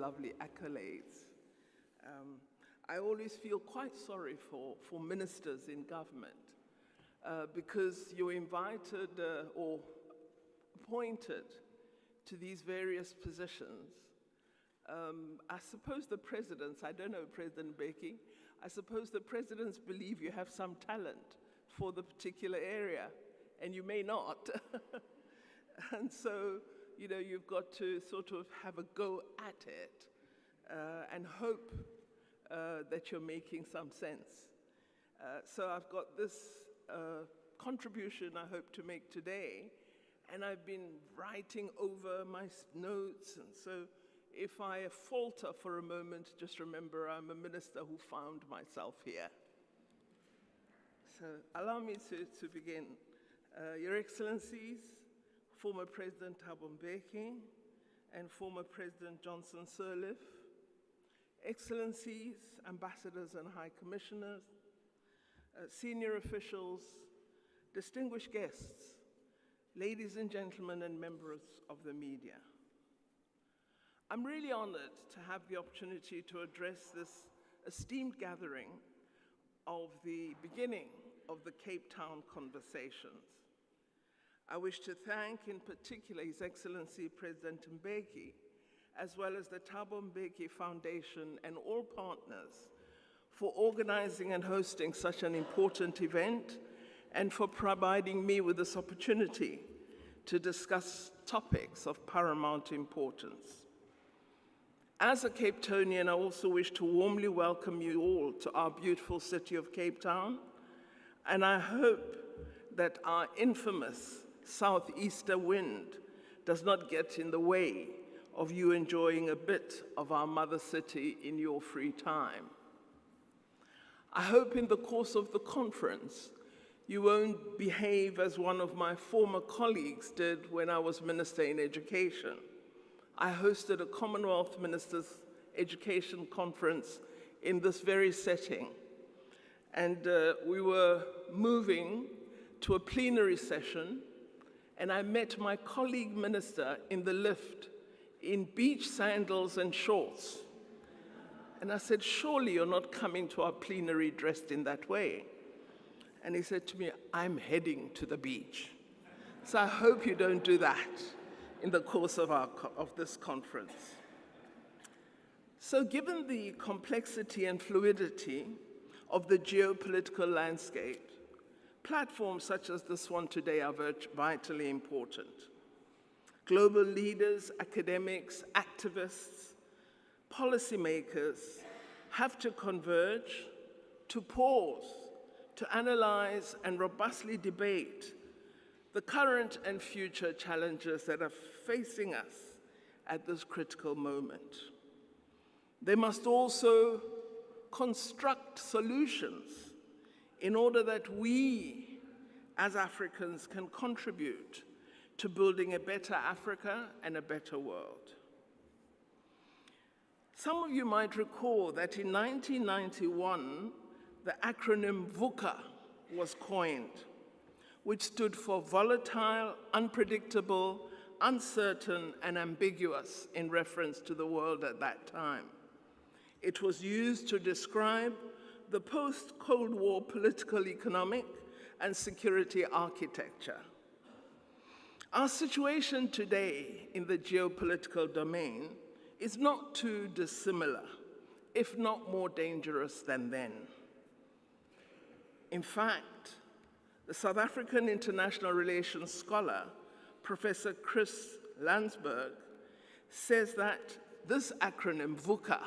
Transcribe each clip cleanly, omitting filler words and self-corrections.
lovely accolades. I always feel quite sorry for ministers in government because you're invited or appointed to these various positions. I suppose the presidents, I don't know President Mbeki, I suppose the presidents believe you have some talent for the particular area, and you may not. And so, you know, you've got to sort of have a go at it and hope that you're making some sense. So I've got this contribution I hope to make today, and I've been writing over my notes, and so if I falter for a moment, just remember I'm a minister who found myself here. So allow me to begin. Your Excellencies, former President Thabo Mbeki and former President Johnson Sirleaf, Excellencies, Ambassadors and High Commissioners, senior officials, distinguished guests, ladies and gentlemen and members of the media. I'm really honored to have the opportunity to address this esteemed gathering of the beginning of the Cape Town Conversations. I wish to thank in particular His Excellency President Mbeki, as well as the Thabo Mbeki Foundation and all partners for organizing and hosting such an important event and for providing me with this opportunity to discuss topics of paramount importance. As a Cape Townian, I also wish to warmly welcome you all to our beautiful city of Cape Town, and I hope that our infamous southeaster wind does not get in the way of you enjoying a bit of our mother city in your free time. I hope in the course of the conference, you won't behave as one of my former colleagues did when I was Minister in Education. I hosted a Commonwealth Ministers' Education Conference in this very setting, and we were moving to a plenary session, and I met my colleague minister in the lift in beach sandals and shorts. And I said, surely you're not coming to our plenary dressed in that way. And he said to me, I'm heading to the beach. So I hope you don't do that in the course of this conference. So given the complexity and fluidity of the geopolitical landscape, platforms such as this one today are vitally important. Global leaders, academics, activists, policymakers have to converge, to pause, to analyze and robustly debate the current and future challenges that are facing us at this critical moment. They must also construct solutions in order that we, as Africans, can contribute to building a better Africa and a better world. Some of you might recall that in 1991, the acronym VUCA was coined, which stood for volatile, unpredictable, uncertain, and ambiguous in reference to the world at that time. It was used to describe the post-Cold War political, economic, and security architecture. Our situation today in the geopolitical domain is not too dissimilar, if not more dangerous than then. In fact, the South African international relations scholar, Professor Chris Landsberg, says that this acronym, VUCA,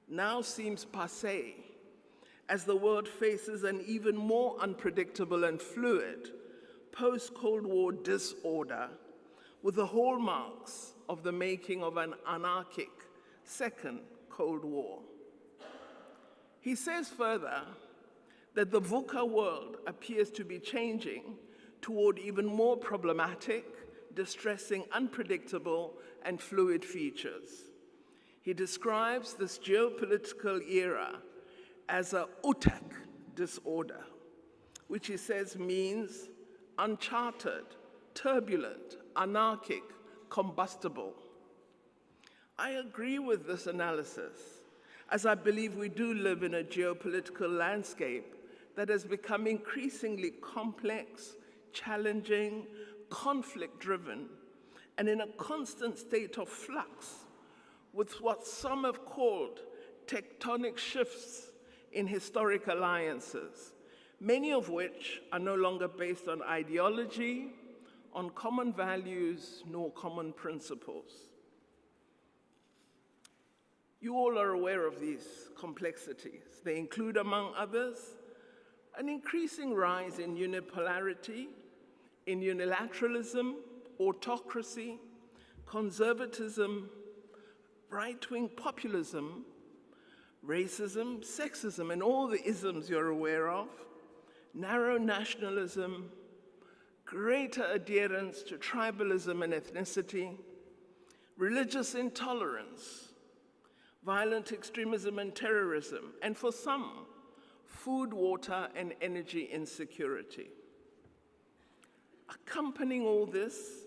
now seems passé as the world faces an even more unpredictable and fluid post-Cold War disorder with the hallmarks of the making of an anarchic second Cold War. He says further that the VUCA world appears to be changing toward even more problematic, distressing, unpredictable, and fluid features. He describes this geopolitical era as a UTAC disorder, which he says means uncharted, turbulent, anarchic, combustible. I agree with this analysis, as I believe we do live in a geopolitical landscape that has become increasingly complex, challenging, conflict-driven, and in a constant state of flux, with what some have called tectonic shifts in historic alliances, many of which are no longer based on ideology, on common values, nor common principles. You all are aware of these complexities. They include, among others, an increasing rise in unipolarity, in unilateralism, autocracy, conservatism, right-wing populism, racism, sexism, and all the isms you're aware of, narrow nationalism, greater adherence to tribalism and ethnicity, religious intolerance, violent extremism and terrorism, and for some, food, water, and energy insecurity. Accompanying all this,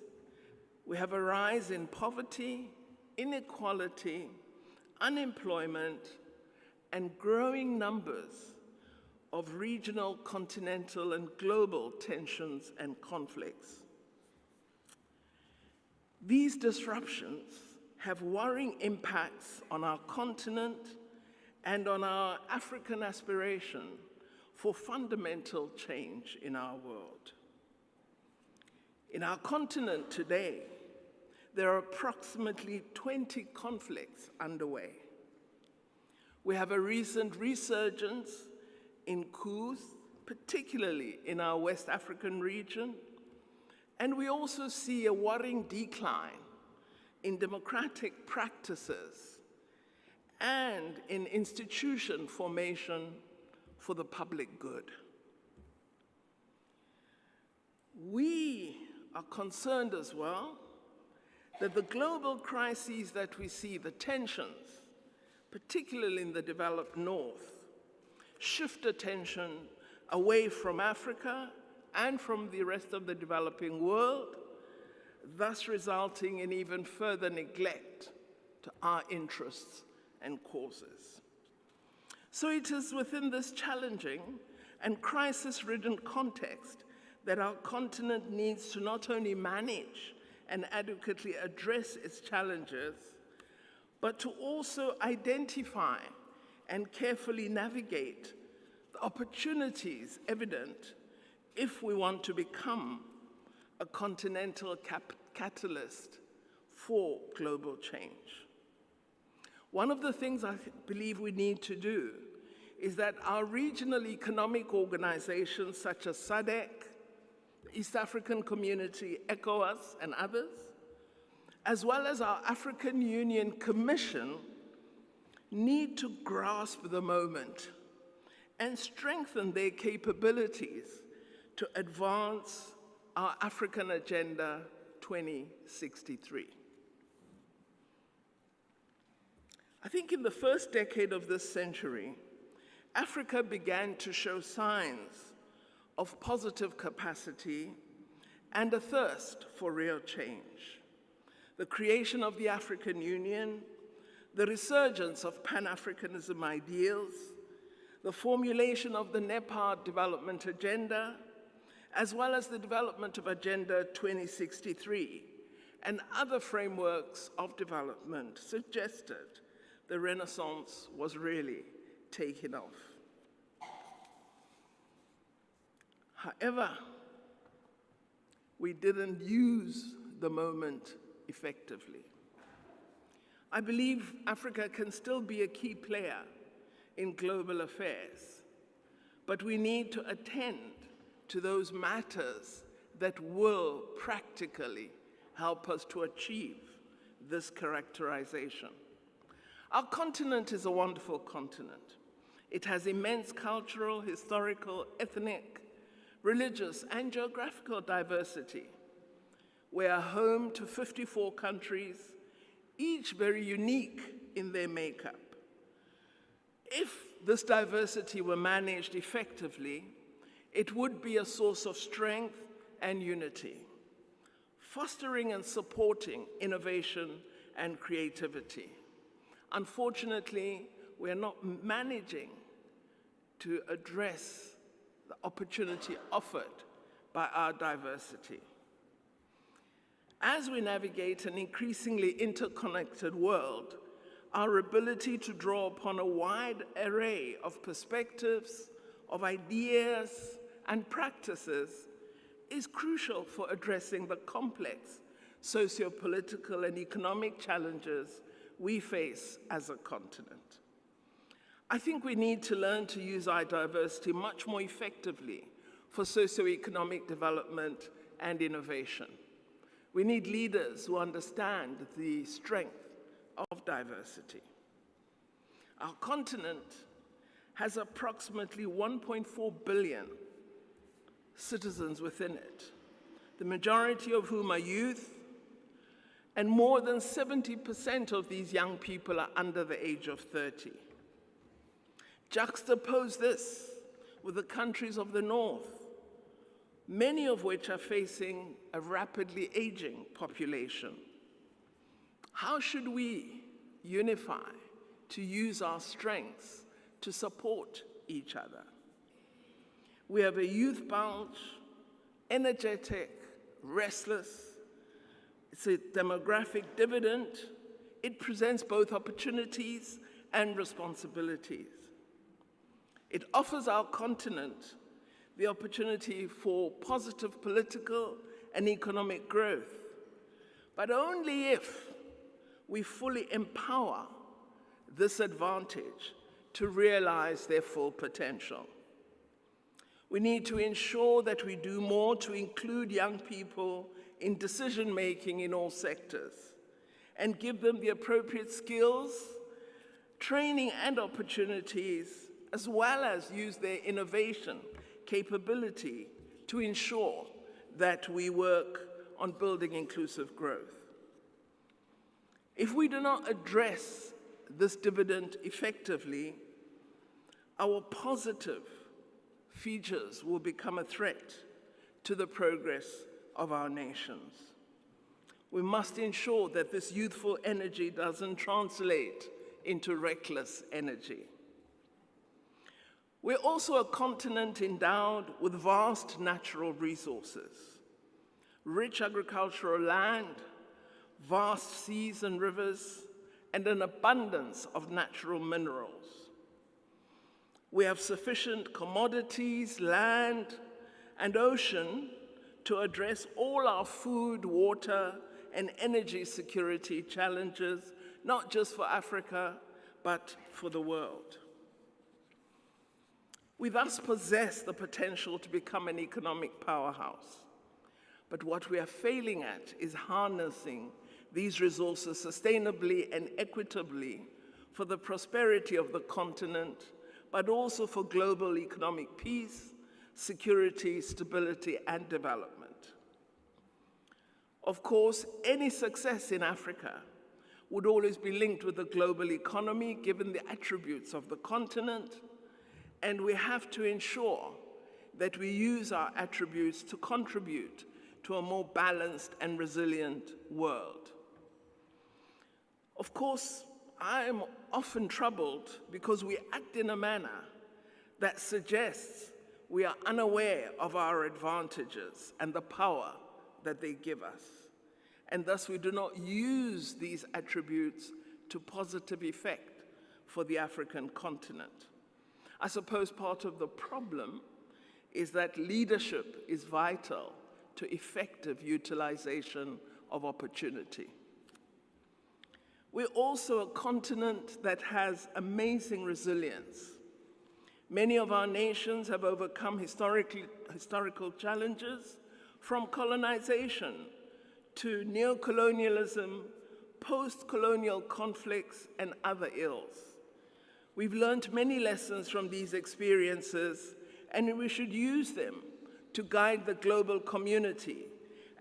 we have a rise in poverty, inequality, unemployment, and growing numbers of regional, continental, and global tensions and conflicts. These disruptions have worrying impacts on our continent and on our African aspiration for fundamental change in our world. In our continent today, there are approximately 20 conflicts underway. We have a recent resurgence in coups, particularly in our West African region, and we also see a worrying decline in democratic practices and in institution formation for the public good. We are concerned as well that the global crises that we see, the tensions, particularly in the developed North, shift attention away from Africa and from the rest of the developing world, thus resulting in even further neglect to our interests and causes. So it is within this challenging and crisis-ridden context that our continent needs to not only manage and adequately address its challenges, but to also identify and carefully navigate the opportunities evident if we want to become a continental catalyst for global change. One of the things I believe we need to do is that our regional economic organizations such as SADC, the East African Community, ECOWAS, and others, as well as our African Union Commission, need to grasp the moment and strengthen their capabilities to advance our African Agenda 2063. I think in the first decade of this century, Africa began to show signs of positive capacity and a thirst for real change. The creation of the African Union, the resurgence of Pan-Africanism ideals, the formulation of the NEPAD Development Agenda, as well as the development of Agenda 2063 and other frameworks of development suggested the Renaissance was really taking off. However, we didn't use the moment effectively. I believe Africa can still be a key player in global affairs, but we need to attend to those matters that will practically help us to achieve this characterization. Our continent is a wonderful continent. It has immense cultural, historical, ethnic, religious, and geographical diversity. We are home to 54 countries, each very unique in their makeup. If this diversity were managed effectively, it would be a source of strength and unity, fostering and supporting innovation and creativity. Unfortunately, we are not managing to address the opportunity offered by our diversity. As we navigate an increasingly interconnected world, our ability to draw upon a wide array of perspectives, of ideas, and practices is crucial for addressing the complex socio-political and economic challenges we face as a continent. I think we need to learn to use our diversity much more effectively for socio-economic development and innovation. We need leaders who understand the strength of diversity. Our continent has approximately 1.4 billion citizens within it, the majority of whom are youth, and more than 70% of these young people are under the age of 30. Juxtapose this with the countries of the North, many of which are facing a rapidly aging population. How should we unify to use our strengths to support each other? We have a youth bulge, energetic, restless. It's a demographic dividend. It presents both opportunities and responsibilities. It offers our continent the opportunity for positive political and economic growth, but only if we fully empower this advantage to realize their full potential. We need to ensure that we do more to include young people in decision-making in all sectors and give them the appropriate skills, training, and opportunities, as well as use their innovation capability to ensure that we work on building inclusive growth. If we do not address this dividend effectively, our positive features will become a threat to the progress of our nations. We must ensure that this youthful energy doesn't translate into reckless energy. We're also a continent endowed with vast natural resources, rich agricultural land, vast seas and rivers, and an abundance of natural minerals. We have sufficient commodities, land, and ocean to address all our food, water, and energy security challenges, not just for Africa, but for the world. We thus possess the potential to become an economic powerhouse. But what we are failing at is harnessing these resources sustainably and equitably for the prosperity of the continent, but also for global economic peace, security, stability, and development. Of course, any success in Africa would always be linked with the global economy, given the attributes of the continent, and we have to ensure that we use our attributes to contribute to a more balanced and resilient world. Of course, I am often troubled because we act in a manner that suggests we are unaware of our advantages and the power that they give us, and thus we do not use these attributes to positive effect for the African continent. I suppose part of the problem is that leadership is vital to effective utilization of opportunity. We're also a continent that has amazing resilience. Many of our nations have overcome historical challenges, from colonization to neocolonialism, post-colonial conflicts, and other ills. We've learned many lessons from these experiences, and we should use them to guide the global community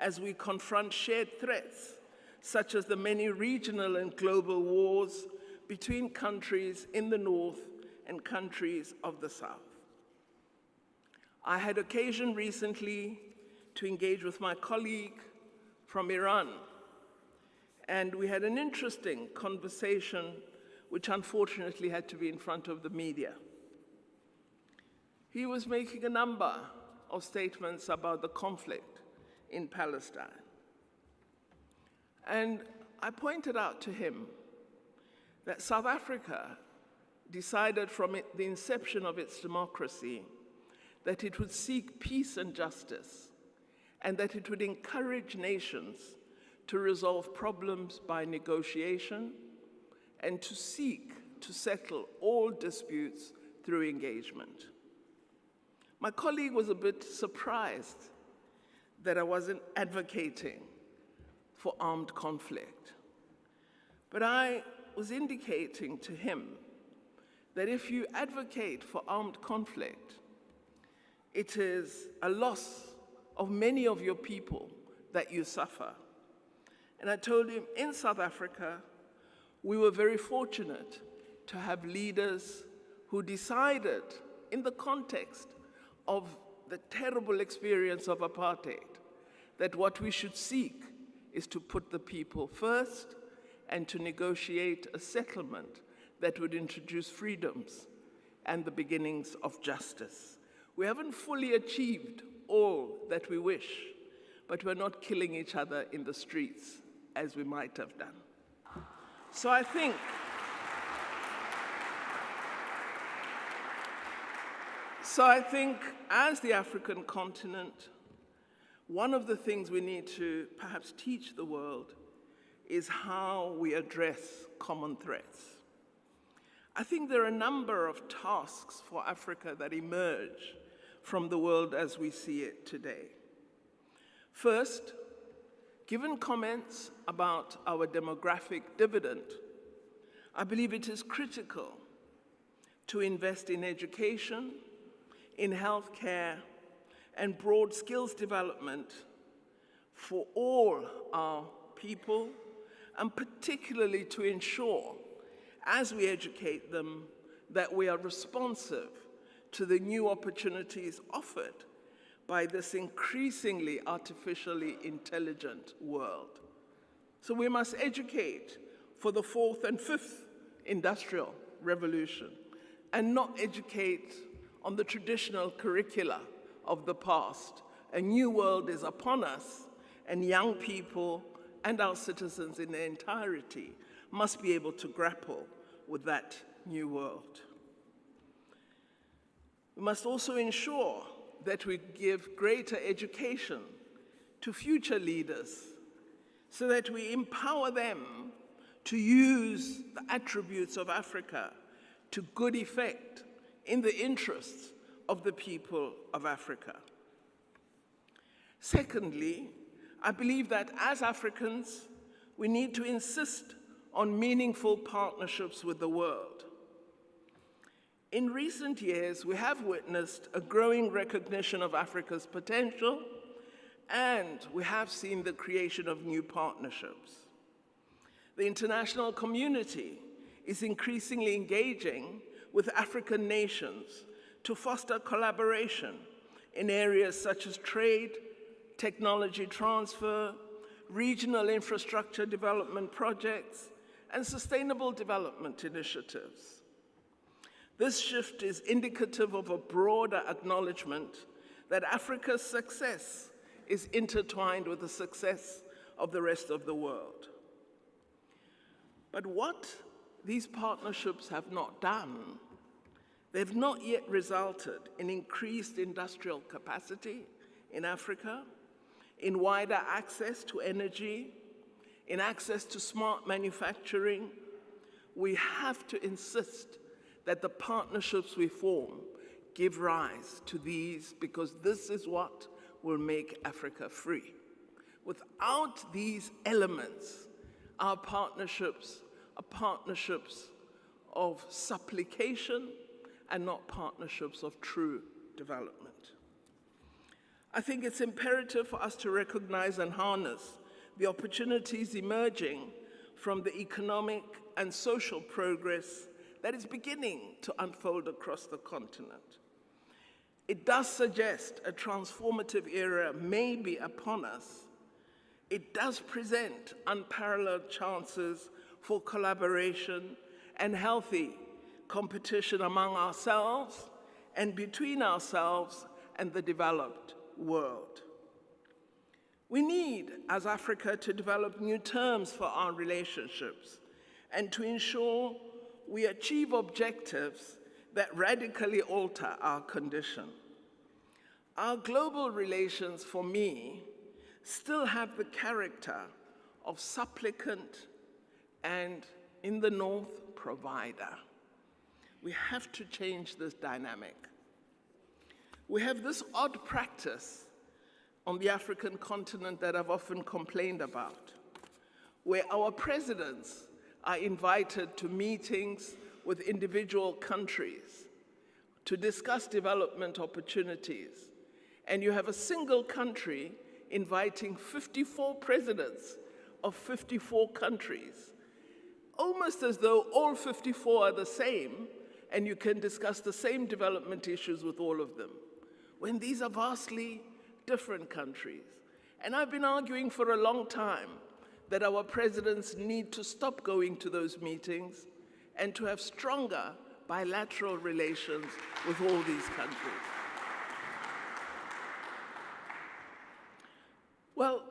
as we confront shared threats, such as the many regional and global wars between countries in the North and countries of the South. I had occasion recently to engage with my colleague from Iran, And we had an interesting conversation, which unfortunately had to be in front of the media. He was making a number of statements about the conflict in Palestine. And I pointed out to him that South Africa decided from the inception of its democracy that it would seek peace and justice, and that it would encourage nations to resolve problems by negotiation and to seek to settle all disputes through engagement. My colleague was a bit surprised that I wasn't advocating for armed conflict. But I was indicating to him that if you advocate for armed conflict, it is a loss of many of your people that you suffer. And I told him in South Africa, we were very fortunate to have leaders who decided, in the context of the terrible experience of apartheid, that what we should seek is to put the people first and to negotiate a settlement that would introduce freedoms and the beginnings of justice. We haven't fully achieved all that we wish, but we're not killing each other in the streets as we might have done. So I think as the African continent, one of the things we need to perhaps teach the world is how we address common threats. I think there are a number of tasks for Africa that emerge from the world as we see it today. First, given comments about our demographic dividend, I believe it is critical to invest in education, in healthcare, and broad skills development for all our people, and particularly to ensure, as we educate them, that we are responsive to the new opportunities offered by this increasingly artificially intelligent world. So we must educate for the fourth and fifth industrial revolution and not educate on the traditional curricula of the past. A new world is upon us, and young people and our citizens in their entirety must be able to grapple with that new world. We must also ensure that we give greater education to future leaders so that we empower them to use the attributes of Africa to good effect in the interests of the people of Africa. Secondly, I believe that as Africans, we need to insist on meaningful partnerships with the world. In recent years, we have witnessed a growing recognition of Africa's potential, and we have seen the creation of new partnerships. The international community is increasingly engaging with African nations to foster collaboration in areas such as trade, technology transfer, regional infrastructure development projects, and sustainable development initiatives. This shift is indicative of a broader acknowledgement that Africa's success is intertwined with the success of the rest of the world. But what these partnerships have not done, they've not yet resulted in increased industrial capacity in Africa, in wider access to energy, in access to smart manufacturing. We have to insist that the partnerships we form give rise to these, because this is what will make Africa free. Without these elements, our partnerships are partnerships of supplication and not partnerships of true development. I think it's imperative for us to recognize and harness the opportunities emerging from the economic and social progress that is beginning to unfold across the continent. It does suggest a transformative era may be upon us it does present unparalleled chances for collaboration and healthy competition among ourselves and between ourselves and the developed world. We need, as Africa, to develop new terms for our relationships and to ensure we achieve objectives that radically alter our condition. Our global relations, for me, still have the character of supplicant and, in the North, provider. We have to change this dynamic. We have this odd practice on the African continent that I've often complained about, where our presidents are invited to meetings with individual countries to discuss development opportunities, and you have a single country inviting 54 presidents of 54 countries, almost as though all 54 are the same and you can discuss the same development issues with all of them, when these are vastly different countries. And I've been arguing for a long time that our presidents need to stop going to those meetings and to have stronger bilateral relations with all these countries. Well,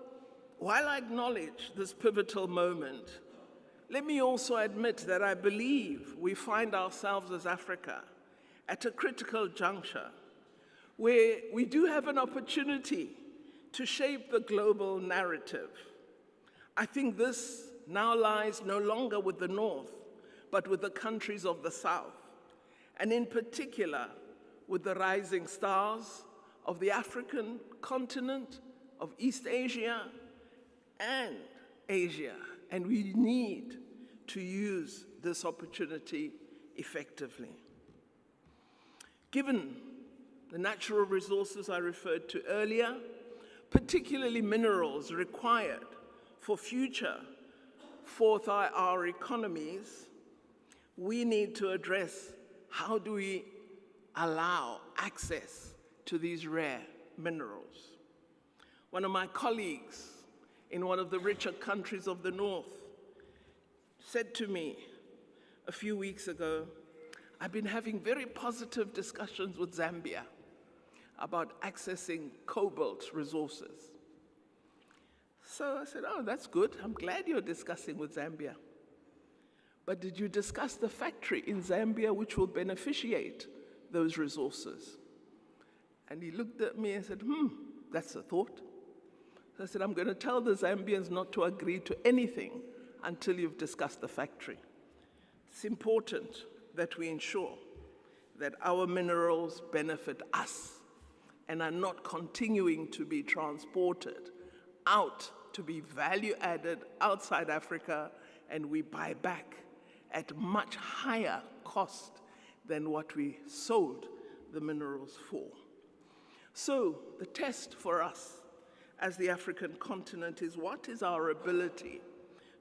while I acknowledge this pivotal moment, let me also admit that I believe we find ourselves as Africa at a critical juncture where we do have an opportunity to shape the global narrative. I think this now lies no longer with the North, but with the countries of the South, and in particular with the rising stars of the African continent, of East Asia and Asia, and we need to use this opportunity effectively. Given the natural resources I referred to earlier, particularly minerals required for future fourth IR economies, we need to address how do we allow access to these rare minerals. One of my colleagues in one of the richer countries of the North said to me a few weeks ago, I've been having very positive discussions with Zambia about accessing cobalt resources. So I said, oh, that's good. I'm glad you're discussing with Zambia. But did you discuss the factory in Zambia which will beneficiate those resources? And he looked at me and said, that's a thought. So I said, I'm going to tell the Zambians not to agree to anything until you've discussed the factory. It's important that we ensure that our minerals benefit us and are not continuing to be transported out to be value added outside Africa, and we buy back at much higher cost than what we sold the minerals for. So the test for us as the African continent is what is our ability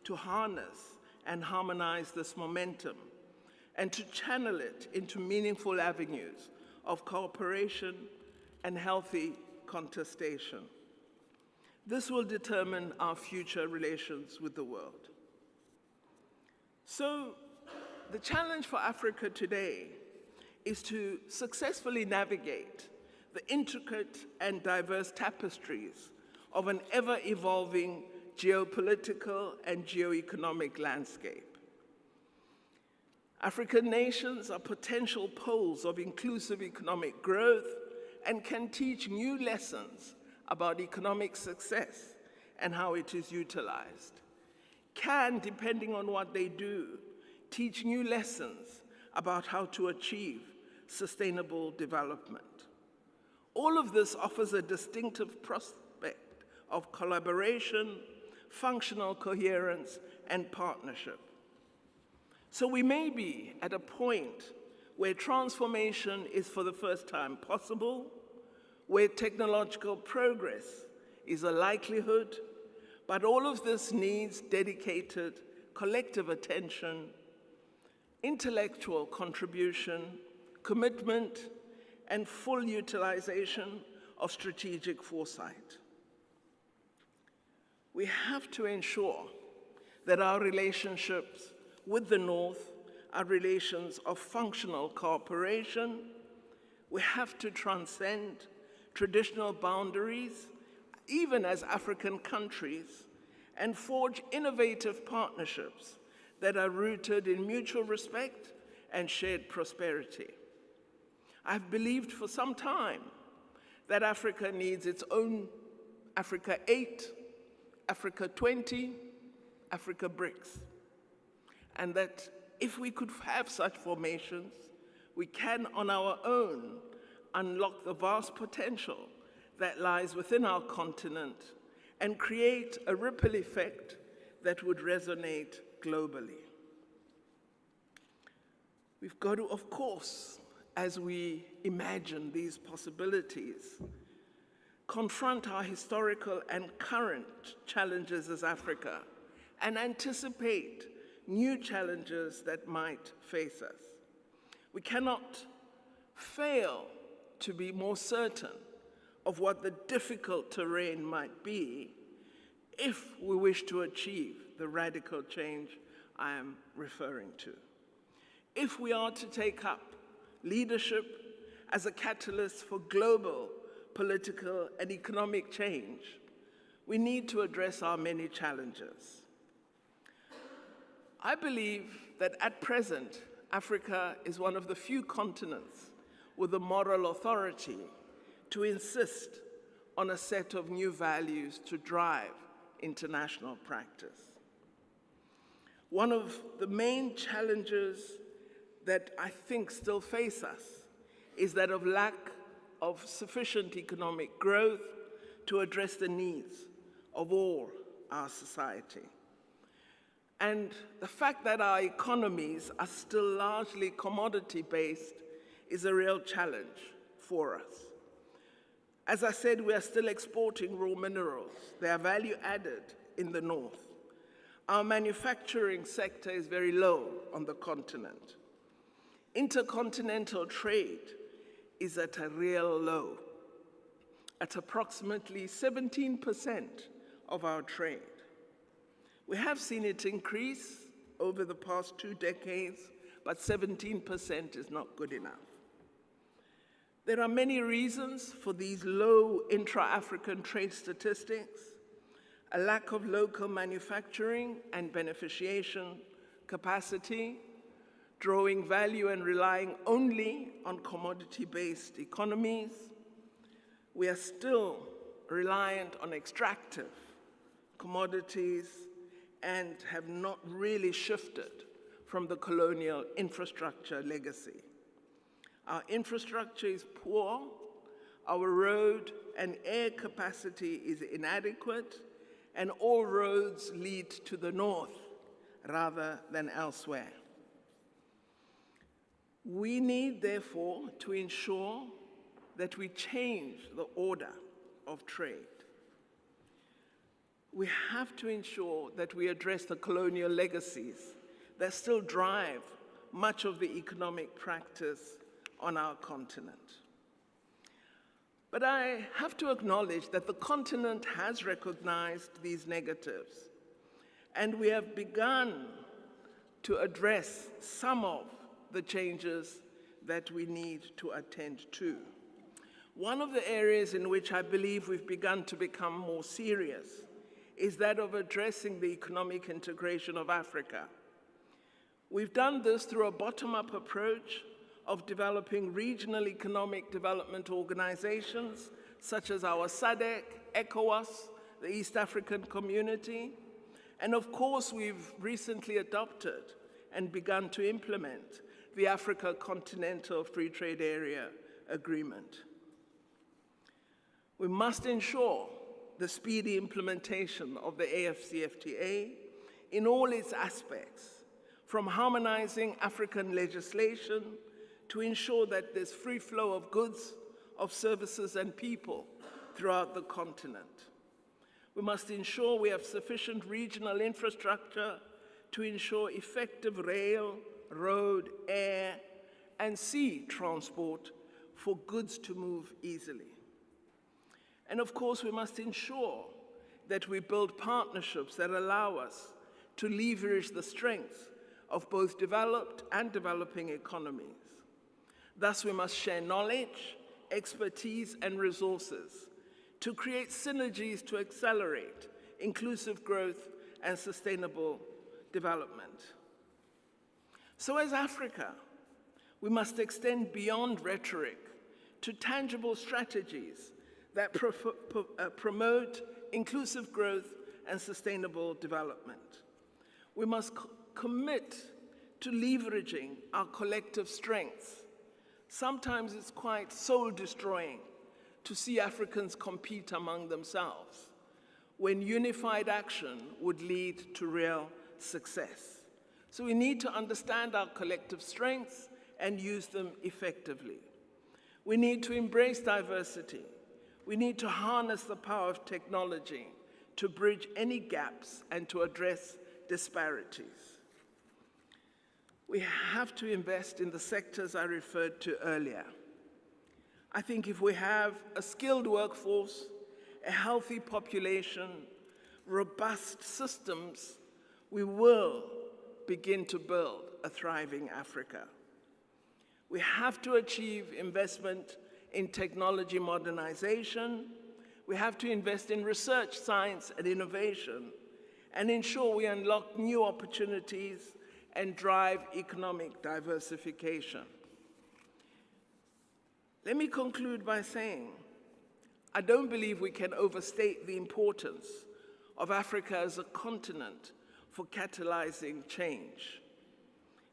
to harness and harmonize this momentum and to channel it into meaningful avenues of cooperation and healthy contestation. This will determine our future relations with the world. So the challenge for Africa today is to successfully navigate the intricate and diverse tapestries of an ever-evolving geopolitical and geoeconomic landscape. African nations are potential poles of inclusive economic growth and can teach new lessons about economic success and how it is utilized. Can, depending on what they do, teach new lessons about how to achieve sustainable development. All of this offers a distinctive prospect of collaboration, functional coherence, and partnership. So we may be at a point where transformation is for the first time possible, where technological progress is a likelihood, but all of this needs dedicated collective attention, intellectual contribution, commitment, and full utilization of strategic foresight. We have to ensure that our relationships with the North are relations of functional cooperation. We have to transcend traditional boundaries, even as African countries, and forge innovative partnerships that are rooted in mutual respect and shared prosperity. I've believed for some time that Africa needs its own Africa 8, Africa 20, Africa BRICS, and that if we could have such formations, we can on our own unlock the vast potential that lies within our continent and create a ripple effect that would resonate globally. We've got to, of course, as we imagine these possibilities, confront our historical and current challenges as Africa and anticipate new challenges that might face us. We cannot fail to be more certain of what the difficult terrain might be if we wish to achieve the radical change I am referring to. If we are to take up leadership as a catalyst for global political and economic change, we need to address our many challenges. I believe that at present, Africa is one of the few continents with the moral authority to insist on a set of new values to drive international practice. One of the main challenges that I think still face us is that of lack of sufficient economic growth to address the needs of all our society. And the fact that our economies are still largely commodity-based is a real challenge for us. As I said, we are still exporting raw minerals. They are value added in the North. Our manufacturing sector is very low on the continent. Intercontinental trade is at a real low, at approximately 17% of our trade. We have seen it increase over the past 2 decades, but 17% is not good enough. There are many reasons for these low intra-African trade statistics: a lack of local manufacturing and beneficiation capacity, drawing value and relying only on commodity-based economies. We are still reliant on extractive commodities and have not really shifted from the colonial infrastructure legacy. Our infrastructure is poor, our road and air capacity is inadequate, and all roads lead to the north rather than elsewhere. We need, therefore, to ensure that we change the order of trade. We have to ensure that we address the colonial legacies that still drive much of the economic practice on our continent. But I have to acknowledge that the continent has recognized these negatives, and we have begun to address some of the changes that we need to attend to. One of the areas in which I believe we've begun to become more serious is that of addressing the economic integration of Africa. We've done this through a bottom-up approach of developing regional economic development organizations, such as our SADC, ECOWAS, the East African Community, and of course we've recently adopted and begun to implement the Africa Continental Free Trade Area Agreement. We must ensure the speedy implementation of the AFCFTA in all its aspects, from harmonizing African legislation to ensure that there's free flow of goods, of services, and people throughout the continent. We must ensure we have sufficient regional infrastructure to ensure effective rail, road, air, and sea transport for goods to move easily. And of course, we must ensure that we build partnerships that allow us to leverage the strengths of both developed and developing economies. Thus, we must share knowledge, expertise, and resources to create synergies to accelerate inclusive growth and sustainable development. So as Africa, we must extend beyond rhetoric to tangible strategies that promote inclusive growth and sustainable development. We must commit to leveraging our collective strengths. Sometimes it's quite soul-destroying to see Africans compete among themselves, when unified action would lead to real success. So we need to understand our collective strengths and use them effectively. We need to embrace diversity. We need to harness the power of technology to bridge any gaps and to address disparities. We have to invest in the sectors I referred to earlier. I think if we have a skilled workforce, a healthy population, robust systems, we will begin to build a thriving Africa. We have to achieve investment in technology modernization. We have to invest in research, science, and innovation, and ensure we unlock new opportunities and drive economic diversification. Let me conclude by saying, I don't believe we can overstate the importance of Africa as a continent for catalyzing change.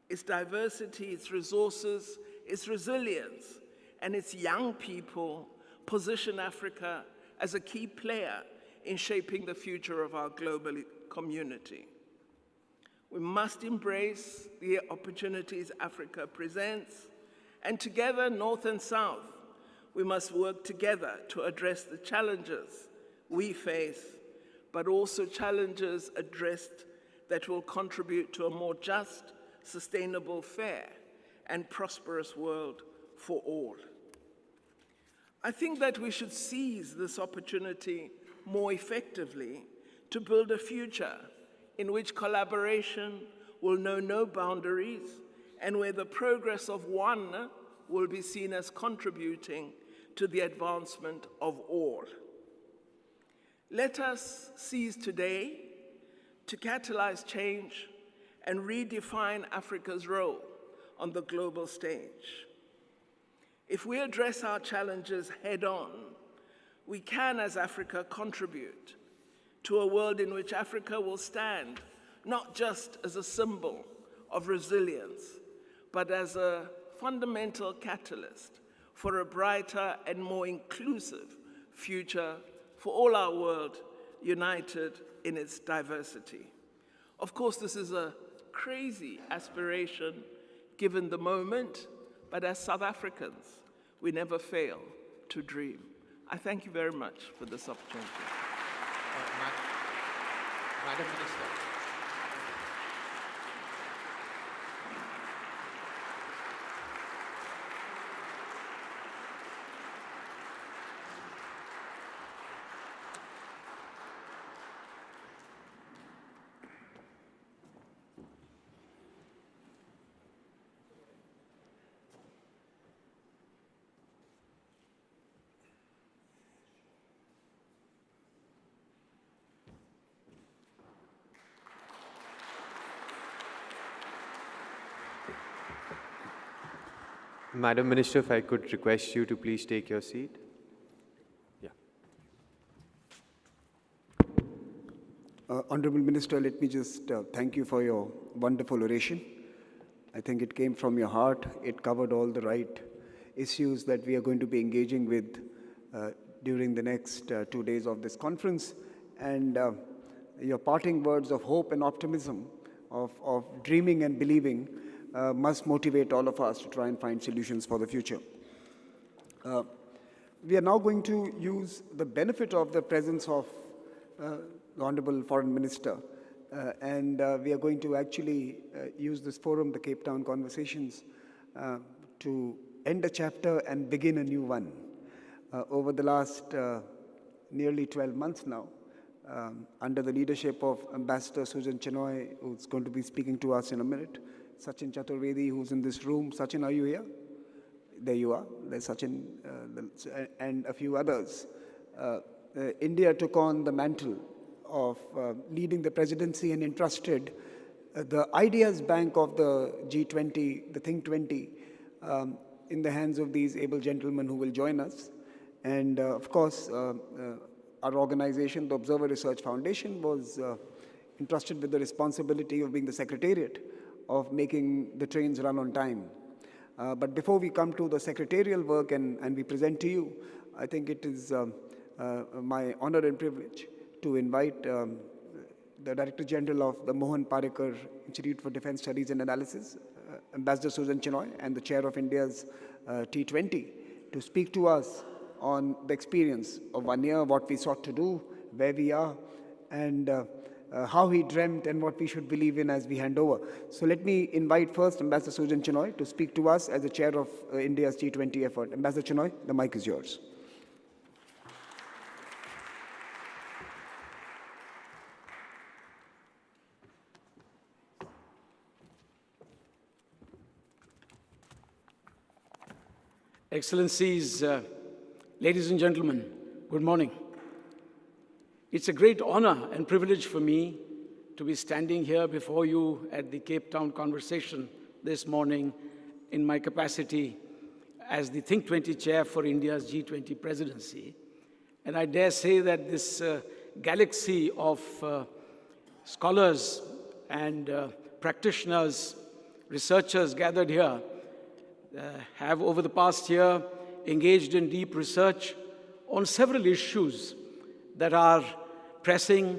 Its diversity, its resources, its resilience, and its young people position Africa as a key player in shaping the future of our global community. We must embrace the opportunities Africa presents, and together, North and South, we must work together to address the challenges we face, but also challenges addressed that will contribute to a more just, sustainable, fair, and prosperous world for all. I think that we should seize this opportunity more effectively to build a future in which collaboration will know no boundaries and where the progress of one will be seen as contributing to the advancement of all. Let us seize today to catalyze change and redefine Africa's role on the global stage. If we address our challenges head-on, we can, as Africa, contribute to a world in which Africa will stand not just as a symbol of resilience, but as a fundamental catalyst for a brighter and more inclusive future for all our world, united in its diversity. Of course, this is a crazy aspiration given the moment, but as South Africans, we never fail to dream. I thank you very much for this opportunity. Madam Minister. Madam Minister, if I could request you to please take your seat. Yeah. Honorable Minister, let me just thank you for your wonderful oration. I think it came from your heart. It covered all the right issues that we are going to be engaging with during the next 2 days of this conference. And your parting words of hope and optimism, of dreaming and believing, must motivate all of us to try and find solutions for the future. We are now going to use the benefit of the presence of the Honorable Foreign Minister, and we are going to actually use this forum, the Cape Town Conversations, to end a chapter and begin a new one. Over the last nearly 12 months now, under the leadership of Ambassador Sujan Chenoy, who's going to be speaking to us in a minute. Sachin Chaturvedi, who's in this room. Sachin, are you here? There you are. There's Sachin and a few others. India took on the mantle of leading the presidency and entrusted the ideas bank of the G20, the Think 20, in the hands of these able gentlemen who will join us. And of course, our organization, the Observer Research Foundation, was entrusted with the responsibility of being the secretariat of making the trains run on time. But before we come to the secretarial work and we present to you, I think it is my honor and privilege to invite the Director General of the Mohan Parekar Institute for Defense Studies and Analysis, Ambassador Sujan Chenoy, and the Chair of India's T20 to speak to us on the experience of 1 year, what we sought to do, where we are, and how he dreamt and what we should believe in as we hand over. So let me invite first Ambassador Sujan Chenoy to speak to us as the Chair of India's G20 effort. Ambassador Chenoy, the mic is yours. Excellencies, ladies and gentlemen, good morning. It's a great honor and privilege for me to be standing here before you at the Cape Town conversation this morning in my capacity as the Think 20 chair for India's G20 presidency. And I dare say that this galaxy of scholars and practitioners, researchers gathered here have over the past year engaged in deep research on several issues that are pressing